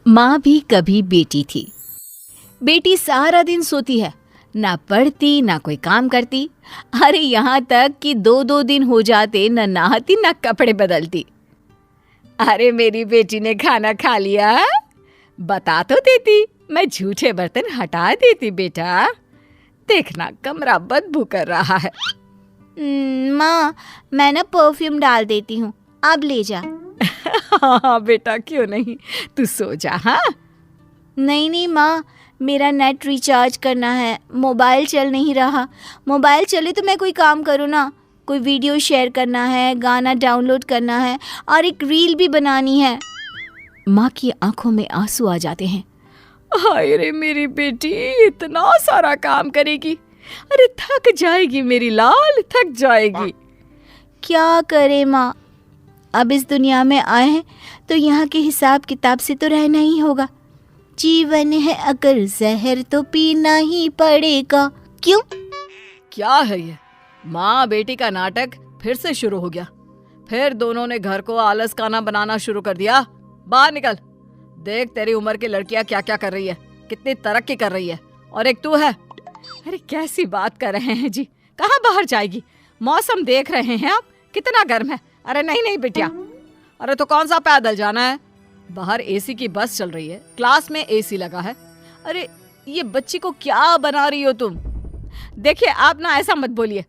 माँ भी कभी बेटी थी। बेटी सारा दिन सोती है, ना पढ़ती ना कोई काम करती। अरे यहाँ तक कि 2-2 दिन हो जाते न नहाती न कपड़े बदलती। अरे मेरी बेटी ने खाना खा लिया? बता तो देती, मैं झूठे बर्तन हटा देती। बेटा देखना कमरा बदबू कर रहा है। माँ मैं ना परफ्यूम डाल देती हूँ, अब ले जा। हाँ बेटा क्यों नहीं, तू सो जा। हाँ नहीं माँ, मेरा नेट रिचार्ज करना है, मोबाइल चल नहीं रहा। मोबाइल चले तो मैं कोई काम करूँ ना, कोई वीडियो शेयर करना है, गाना डाउनलोड करना है और एक रील भी बनानी है। माँ की आंखों में आंसू आ जाते हैं। हाय रे मेरी बेटी इतना सारा काम करेगी, अरे थक जाएगी मेरी लाल, थक जाएगी। क्या करे माँ, अब इस दुनिया में आए हैं तो यहाँ के हिसाब किताब से तो रहना ही होगा। जीवन है अगर जहर तो पीना ही पड़ेगा। क्यों? क्या है ये, माँ बेटी का नाटक फिर से शुरू हो गया। फिर दोनों ने घर को आलस खाना बनाना शुरू कर दिया। बाहर निकल, देख तेरी उम्र की लड़कियां क्या क्या कर रही है, कितनी तरक्की कर रही है, और एक तू है। अरे कैसी बात कर रहे हैं जी, कहाँ बाहर जाएगी? मौसम देख रहे हैं आप, कितना गर्म है। अरे नहीं नहीं बिटिया, अरे तो कौन सा पैदल जाना है, बाहर एसी की बस चल रही है, क्लास में एसी लगा है। अरे ये बच्ची को क्या बना रही हो तुम? देखिए आप ना ऐसा मत बोलिए,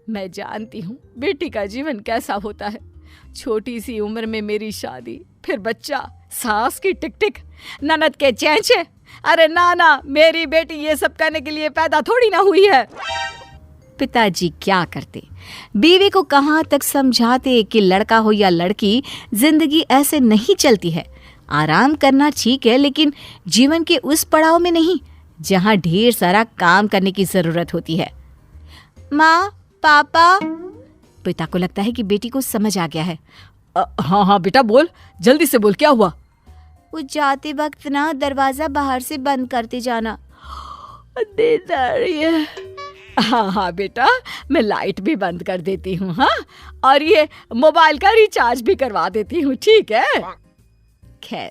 मैं जानती हूँ बेटी का जीवन कैसा होता है। छोटी सी उम्र में मेरी शादी, फिर बच्चा, सास की टिक टिक, ननद के चेंचे। अरे ना, मेरी बेटी ये सब करने के लिए पैदा थोड़ी ना हुई है। पिताजी क्या करते, बीवी को कहाँ तक समझाते कि लड़का हो या लड़की, जिंदगी ऐसे नहीं चलती है। आराम करना ठीक है, लेकिन जीवन के उस पड़ाव में नहीं जहाँ ढेर सारा काम करने की जरूरत होती है। माँ, पापा। पिता को लगता है कि बेटी को समझ आ गया है। हाँ बेटा बोल, जल्दी से बोल, क्या हुआ? वो जाते वक्त ना दरवाजा बाहर से बंद करते जाना। नींद आ रही है। हाँ बेटा, मैं लाइट भी बंद कर देती हूँ। हाँ, और ये मोबाइल का रिचार्ज भी करवा देती हूँ, ठीक है? खैर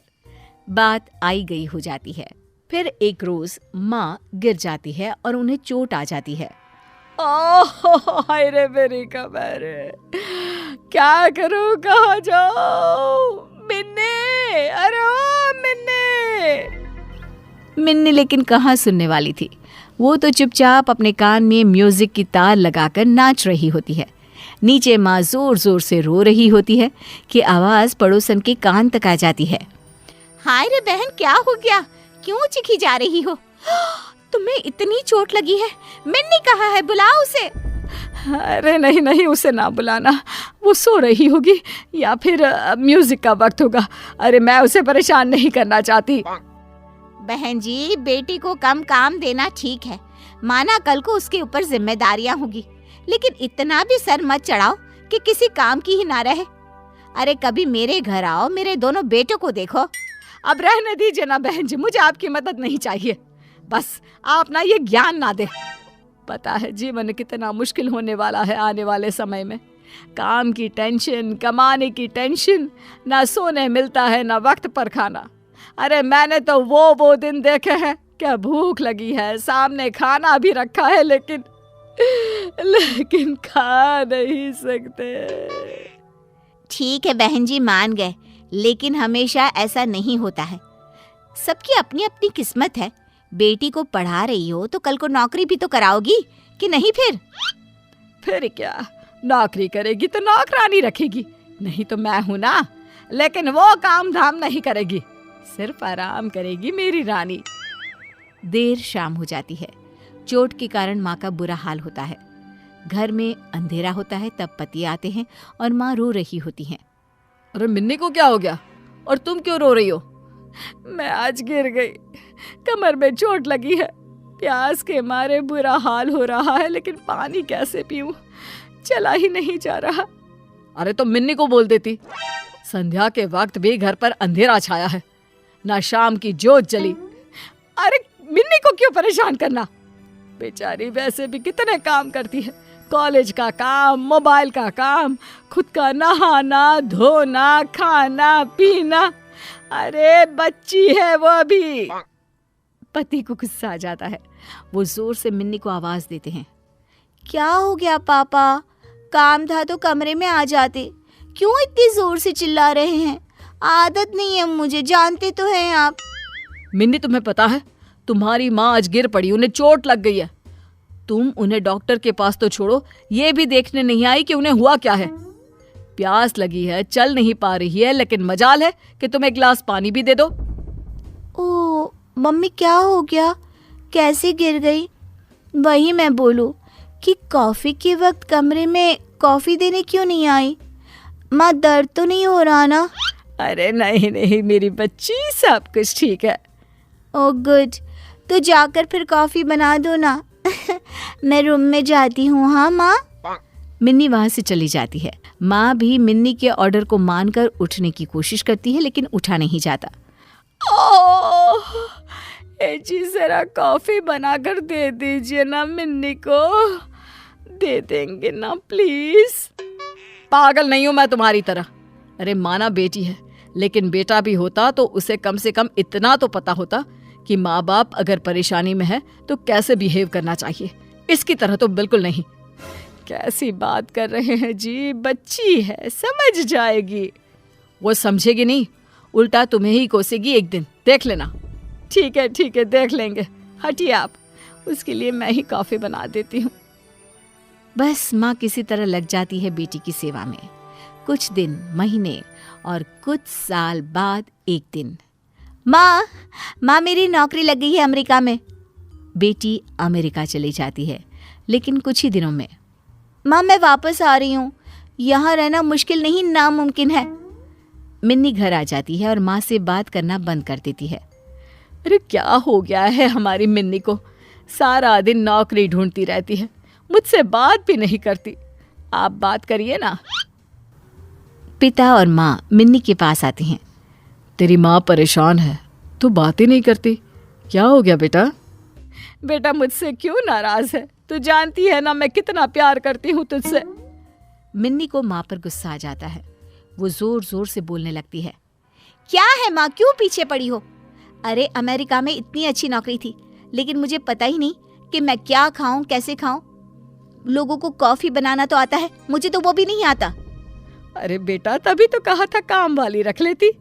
बात आई गई हो जाती है। फिर एक रोज माँ गिर जाती है और उन्हें चोट आ जाती है। हाय रे मेरी कमर, क्या करूँ, कहाँ जाऊँ? मिन्नी, अरे ओ मिन्नी। मिन्नी लेकिन कहाँ सुनने वाली थी, वो तो चुपचाप अपने कान में म्यूजिक की तार लगाकर नाच रही होती है। नीचे माँ जोर जोर से रो रही होती है कि आवाज पड़ोसन के कान तक आ जाती है। हाय रे बहन, क्या हो गया, क्यों चिखी जा रही हो? तुम्हें इतनी चोट लगी है? मिन्नी कहाँ है, बुलाओ उसे। अरे नहीं, उसे ना बुलाना, वो सो रही होगी या फिर म्यूजिक का वक्त होगा। अरे मैं उसे परेशान नहीं करना चाहती। बहन जी, बेटी को कम काम देना ठीक है, माना कल को उसके ऊपर जिम्मेदारियां होगी, लेकिन इतना भी सर मत चढ़ाओ कि किसी काम की ही ना रहे। अरे कभी मेरे घर आओ, मेरे दोनों बेटों को देखो। अब रहने दीजिए ना बहन जी, मुझे आपकी मदद नहीं चाहिए, बस आप ना ये ज्ञान ना दे। पता है जीवन कितना मुश्किल होने वाला है आने वाले समय में। काम की टेंशन, कमाने की टेंशन, ना सोने मिलता है ना वक्त पर खाना। अरे मैंने तो वो दिन देखे हैं, क्या भूख लगी है, सामने खाना भी रखा है, लेकिन खा नहीं सकते। ठीक है बहन जी, मान गए, लेकिन हमेशा ऐसा नहीं होता है। सबकी अपनी अपनी किस्मत है। बेटी को पढ़ा रही हो तो कल को नौकरी भी तो कराओगी कि नहीं? फिर क्या, नौकरी करेगी तो नौकरानी रखेगी, नहीं तो मैं हूं ना। लेकिन वो काम धाम नहीं करेगी, सिर्फ आराम करेगी मेरी रानी। देर शाम हो जाती है। चोट के कारण माँ का बुरा हाल होता है। घर में अंधेरा होता है, तब पति आते हैं और माँ रो रही होती हैं। अरे मिन्नी को क्या हो गया, और तुम क्यों रो रही हो? मैं आज गिर गई, कमर में चोट लगी है, प्यास के मारे बुरा हाल हो रहा है, लेकिन पानी कैसे पीऊं, चला ही नहीं जा रहा। अरे तो मिन्नी को बोल देती। संध्या के वक्त भी घर पर अंधेरा छाया है, ना शाम की जोत जली। अरे मिन्नी को क्यों परेशान करना, बेचारी वैसे भी कितने काम करती है, कॉलेज का काम, मोबाइल का काम, खुद का नहाना धोना, खाना पीना। अरे बच्ची है वो अभी। पति को गुस्सा आ जाता है। वो जोर से मिन्नी को आवाज देते हैं। क्या हो गया पापा? काम था तो कमरे में आ जाते, क्यों इतनी जोर से चिल्ला रहे हैं? आदत नहीं है मुझे, जानते तो हैं आप। मिन्नी तुम्हें पता है, तुम्हारी माँ आज गिर पड़ी, उन्हें चोट लग गई है। तुम उन्हें डॉक्टर के पास तो छोड़ो, ये भी देखने नहीं आई कि उन्हें हुआ क्या है। प्यास लगी है, चल नहीं पा रही है, लेकिन मजाल है कि तुम एक गिलास पानी भी दे दो। ओ मम्मी, क्या हो गया? कैसे गिर गई? वही मैं बोलूं कि कॉफी के वक्त कमरे में कॉफी देने क्यों नहीं आई? माँ, दर्द तो नहीं हो रहा ना? अरे नहीं नहीं मेरी बच्ची, सब कुछ ठीक है। ओह गुड, तो जाकर फिर कॉफी बना दो ना। मैं रूम में जाती हूँ। हाँ माँ। मिन्नी वहां से चली जाती है। माँ भी मिन्नी के ऑर्डर को मानकर उठने की कोशिश करती है, लेकिन उठा नहीं जाता। ओह, जी जरा कॉफी बनाकर दे दीजिए ना मिन्नी को। दे देंगे ना प्लीज। पागल नहीं हूं मैं तुम्हारी तरह। अरे माना बेटी है, लेकिन बेटा भी होता तो उसे कम से कम इतना तो पता होता कि माँ बाप अगर परेशानी में है तो कैसे बिहेव करना चाहिए। इसकी तरह तो बिल्कुल नहीं। कैसी बात कर रहे हैं जी, बच्ची है, समझ जाएगी। वो समझेगी नहीं, उल्टा तुम्हें ही कोसेगी एक दिन, देख लेना। ठीक है देख लेंगे, हटिए आप। उसके लिए मैं ही कॉफी बना देती हूँ। बस माँ किसी तरह लग जाती है बेटी की सेवा में। कुछ दिन, महीने और कुछ साल बाद एक दिन, माँ मेरी नौकरी लग गई है अमेरिका में। बेटी अमेरिका चली जाती है, लेकिन कुछ ही दिनों में। माँ मैं वापस आ रही हूँ, यहाँ रहना मुश्किल नहीं नामुमकिन है। मिन्नी घर आ जाती है और माँ से बात करना बंद कर देती है। अरे क्या हो गया है हमारी मिन्नी को? सारा दिन नौकरी ढूंढती रहती है, मुझसे बात भी नहीं करती। आप बात करिए ना। पिता और माँ मिन्नी के पास आती हैं। तेरी माँ परेशान है, तू बातें नहीं करती, क्या हो गया बेटा? बेटा मुझसे क्यों नाराज है? तू जानती है ना मैं कितना प्यार करती हूँ तुझसे। मिन्नी को माँ पर गुस्सा आ जाता है। वो जोर जोर से बोलने लगती है। क्या है माँ, क्यों पीछे पड़ी हो? अरे अमेरिका में इतनी अच्छी नौकरी थी, लेकिन मुझे पता ही नहीं कि मैं क्या खाऊं, कैसे खाऊं। लोगों को कॉफी बनाना तो आता है, मुझे तो वो भी नहीं आता। अरे बेटा तभी तो कहा था काम वाली रख लेती।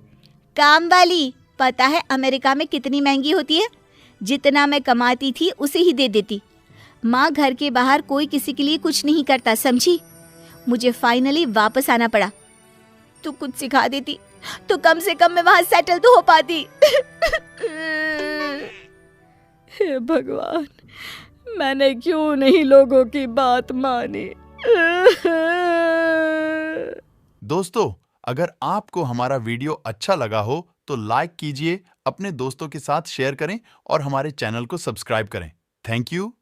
काम वाली? पता है अमेरिका में कितनी महंगी होती है? जितना मैं कमाती थी उसे ही दे देती। माँ, घर के बाहर कोई किसी के लिए कुछ नहीं करता, समझी? मुझे फाइनली वापस आना पड़ा। तू कुछ सिखा देती तो कम से कम मैं वहां सेटल तो हो पाती। हे भगवान, मैंने क्यों नहीं लोगों की बात मानी। दोस्तों, अगर आपको हमारा वीडियो अच्छा लगा हो तो लाइक कीजिए, अपने दोस्तों के साथ शेयर करें और हमारे चैनल को सब्सक्राइब करें। Thank you.